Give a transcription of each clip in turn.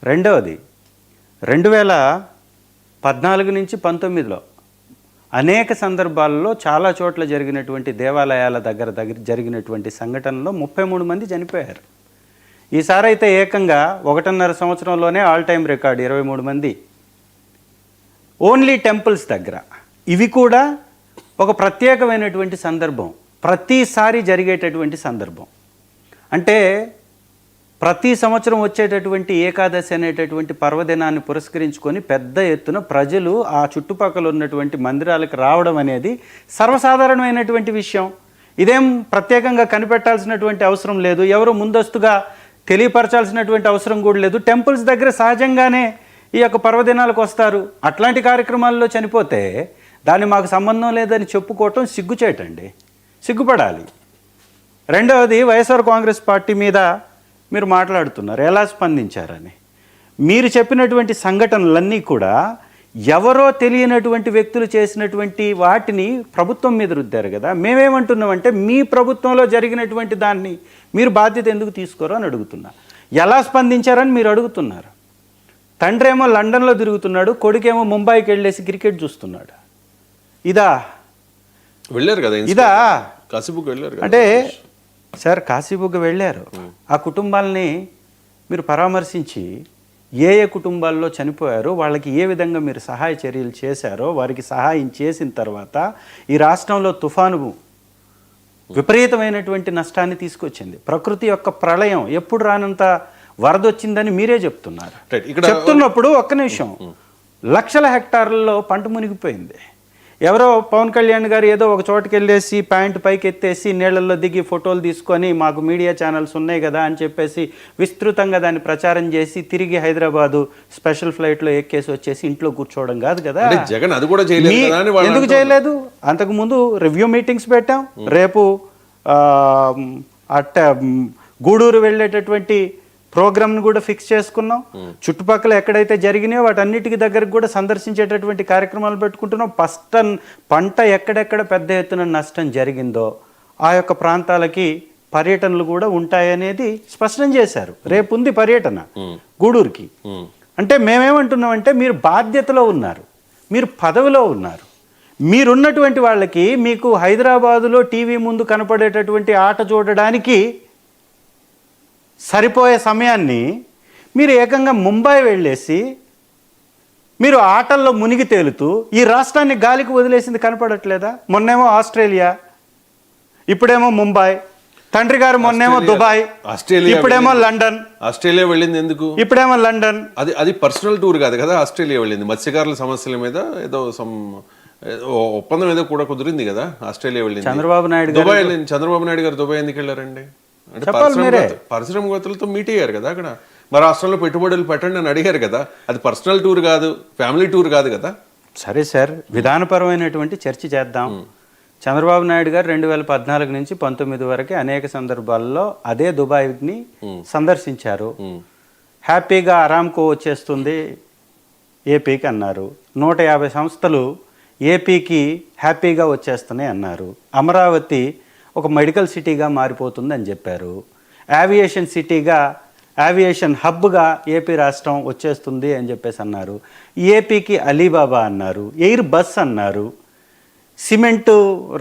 రెండవది 2014 నుంచి 19లో అనేక సందర్భాల్లో చాలా చోట్ల జరిగినటువంటి దేవాలయాల దగ్గర జరిగినటువంటి సంఘటనలో 33 మంది చనిపోయారు. ఈసారి అయితే ఏకంగా 1.5 సంవత్సరంలోనే ఆల్ టైమ్ రికార్డు 23 మంది ఓన్లీ టెంపుల్స్ దగ్గర. ఇవి కూడా ఒక ప్రత్యేకమైనటువంటి సందర్భం, ప్రతిసారి జరిగేటటువంటి సందర్భం. అంటే ప్రతి సంవత్సరం వచ్చేటటువంటి ఏకాదశి అనేటటువంటి పర్వదినాన్ని పురస్కరించుకొని పెద్ద ఎత్తున ప్రజలు ఆ చుట్టుపక్కల ఉన్నటువంటి మందిరాలకు రావడం అనేది సర్వసాధారణమైనటువంటి విషయం. ఇదేం ప్రత్యేకంగా కనిపెట్టాల్సినటువంటి అవసరం లేదు, ఎవరు ముందస్తుగా తెలియపరచాల్సినటువంటి అవసరం కూడా లేదు. టెంపుల్స్ దగ్గర సహజంగానే ఈ యొక్క పర్వదినాలకు వస్తారు. అట్లాంటి కార్యక్రమాల్లో చనిపోతే దాన్ని మాకు సంబంధం లేదని చెప్పుకోవటం సిగ్గుచేటండి, సిగ్గుపడాలి. రెండవది, వైఎస్ఆర్ కాంగ్రెస్ పార్టీ మీద మీరు మాట్లాడుతున్నారు ఎలా స్పందించారని. మీరు చెప్పినటువంటి సంఘటనలన్నీ కూడా ఎవరో తెలియనటువంటి వ్యక్తులు చేసినటువంటి వాటిని ప్రభుత్వం మీద రుద్దారు కదా. మేమేమంటున్నామంటే మీ ప్రభుత్వంలో జరిగినటువంటి దాన్ని మీరు బాధ్యత ఎందుకు తీసుకోరో అని అడుగుతున్నా. ఎలా స్పందించారని మీరు అడుగుతున్నారు. తండ్రి ఏమో లండన్లో తిరుగుతున్నాడు, కొడుకేమో ముంబైకి వెళ్ళేసి క్రికెట్ చూస్తున్నాడు. ఇదా వెళ్ళారు కదా, ఇదా కాశీబుక్ వెళ్ళారు అంటే సార్, కాశీబుగ్గ వెళ్ళారు. ఆ కుటుంబాలని మీరు పరామర్శించి ఏ కుటుంబాల్లో చనిపోయారో వాళ్ళకి ఏ విధంగా మీరు సహాయ చర్యలు చేశారో, వారికి సహాయం చేసిన తర్వాత ఈ రాష్ట్రంలో తుఫాను విపరీతమైనటువంటి నష్టాన్ని తీసుకొచ్చింది. ప్రకృతి యొక్క ప్రళయం ఎప్పుడు రానంత వరద వచ్చిందని మీరే చెప్తున్నారు. చెప్తున్నప్పుడు ఒక్క నిమిషం, లక్షల హెక్టార్లలో పంట మునిగిపోయింది. ఎవరో పవన్ కళ్యాణ్ గారు ఏదో ఒక చోటుకి వెళ్ళేసి ప్యాంట్ పైకి ఎత్తేసి నీళ్లలో దిగి ఫోటోలు తీసుకొని మాకు మీడియా ఛానల్స్ ఉన్నాయి కదా అని చెప్పేసి విస్తృతంగా దాన్ని ప్రచారం చేసి తిరిగి హైదరాబాదు స్పెషల్ ఫ్లైట్లో ఎక్కేసి వచ్చేసి ఇంట్లో కూర్చోవడం కాదు కదా. జగన్ అది కూడా ఎందుకు చేయలేదు? అంతకుముందు రివ్యూ మీటింగ్స్ పెట్టాం. రేపు గూడూరు వెళ్ళేటటువంటి ప్రోగ్రామ్ను కూడా ఫిక్స్ చేసుకున్నాం. చుట్టుపక్కల ఎక్కడైతే జరిగినాయో వాటన్నిటికి దగ్గరకు కూడా సందర్శించేటటువంటి కార్యక్రమాలు పెట్టుకుంటున్నాం. పంట ఎక్కడెక్కడ పెద్ద ఎత్తున నష్టం జరిగిందో ఆ యొక్క ప్రాంతాలకి పర్యటనలు కూడా ఉంటాయనేది స్పష్టం చేశారు. రేపు ఉంది పర్యటన గూడూరుకి. అంటే మేమేమంటున్నామంటే మీరు బాధ్యతలో ఉన్నారు, మీరు పదవిలో ఉన్నారు. మీరున్నటువంటి వాళ్ళకి మీకు హైదరాబాదులో టీవీ ముందు కనపడేటటువంటి ఆట చూడడానికి సరిపోయే సమయాన్ని మీరు ఏకంగా ముంబై వెళ్ళేసి మీరు ఆటల్లో మునిగి తేలుతూ ఈ రాష్ట్రాన్ని గాలికి వదిలేసింది కనపడట్లేదా? మొన్నేమో ఆస్ట్రేలియా, ఇప్పుడేమో ముంబై, తండ్రి గారు మొన్నేమో దుబాయ్, ఇప్పుడేమో లండన్. ఆస్ట్రేలియా వెళ్ళింది ఎందుకు? ఇప్పుడేమో లండన్. అది పర్సనల్ టూర్ కాదు కదా. ఆస్ట్రేలియా వెళ్ళింది మత్స్యకారుల సమస్యల మీద ఏదో ఒప్పందం ఏదో కూడా కుదిరింది కదా. ఆస్ట్రేలియా వెళ్ళింది. చంద్రబాబు నాయుడు దుబాయ్ వెళ్ళింది. చంద్రబాబు నాయుడు గారు దుబాయ్ ఎందుకు వెళ్ళారండి? అంటే పరిశ్రమవేత్తలతో మీట్ అయ్యారు కదా అక్కడ. మరి రాష్ట్రంలో పెట్టుబడులు పెట్టండి అని అడిగారు కదా. అది పర్సనల్ టూర్ కాదు, ఫ్యామిలీ టూర్ కాదు కదా. సరే సార్, విధానపరమైనటువంటి చర్చ చేద్దాం. చంద్రబాబు నాయుడు గారు 2014 నుంచి 19 వరకు అనేక సందర్భాల్లో అదే దుబాయ్ని సందర్శించారు. హ్యాపీగా అరామ్కో వచ్చేస్తుంది ఏపీకి అన్నారు. 150 సంస్థలు ఏపీకి హ్యాపీగా వచ్చేస్తున్నాయి అన్నారు. అమరావతి ఒక మెడికల్ సిటీగా మారిపోతుంది అని చెప్పారు. ఏవియేషన్ సిటీగా, ఏవియేషన్ హబ్గా ఏపీ రాష్ట్రం వచ్చేస్తుంది అని చెప్పేసి అన్నారు. ఏపీకి అలీబాబా అన్నారు, ఎయిర్ బస్ అన్నారు. సిమెంటు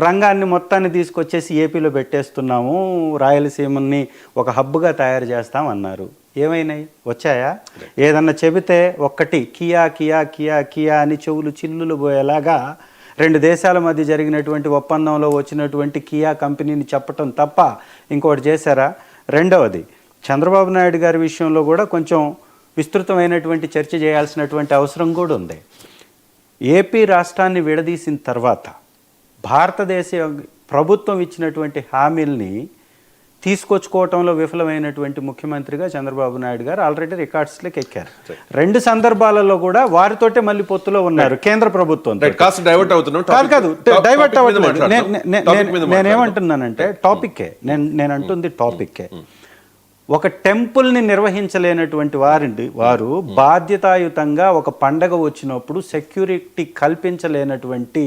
రంగాన్ని మొత్తాన్ని తీసుకొచ్చేసి ఏపీలో పెట్టేస్తున్నాము, రాయలసీమని ఒక హబ్గా తయారు చేస్తాం అన్నారు. ఏమైనాయి? వచ్చాయా? ఏదన్నా చెబితే ఒక్కటి కియా కియా కియా కియా అని చెవులు చిల్లులు పోయేలాగా 2 దేశాల మధ్య జరిగినటువంటి ఒప్పందంలో వచ్చినటువంటి కియా కంపెనీని చెప్పటం తప్ప ఇంకోటి చేశారా? రెండవది, చంద్రబాబు నాయుడు గారి విషయంలో కూడా కొంచెం విస్తృతమైనటువంటి చర్చ చేయాల్సినటువంటి అవసరం కూడా ఉంది. ఏపీ రాష్ట్రాన్ని విడదీసిన తర్వాత భారతదేశ ప్రభుత్వం ఇచ్చినటువంటి హామీల్ని తీసుకొచ్చుకోవటంలో విఫలమైనటువంటి ముఖ్యమంత్రిగా చంద్రబాబు నాయుడు గారు ఆల్రెడీ రికార్డ్స్లోకి ఎక్కారు. 2 సందర్భాలలో కూడా వారితోటే మళ్ళీ పొత్తులో ఉన్నారు కేంద్ర ప్రభుత్వం. కాదు, డైవర్ట్ అవ్వట్లేదు. నేనేమంటున్నానంటే టాపిక్కే, నేను అంటుంది టాపిక్కే. ఒక టెంపుల్ని నిర్వహించలేనటువంటి వారు బాధ్యతాయుతంగా ఒక పండగ వచ్చినప్పుడు సెక్యూరిటీ కల్పించలేనటువంటి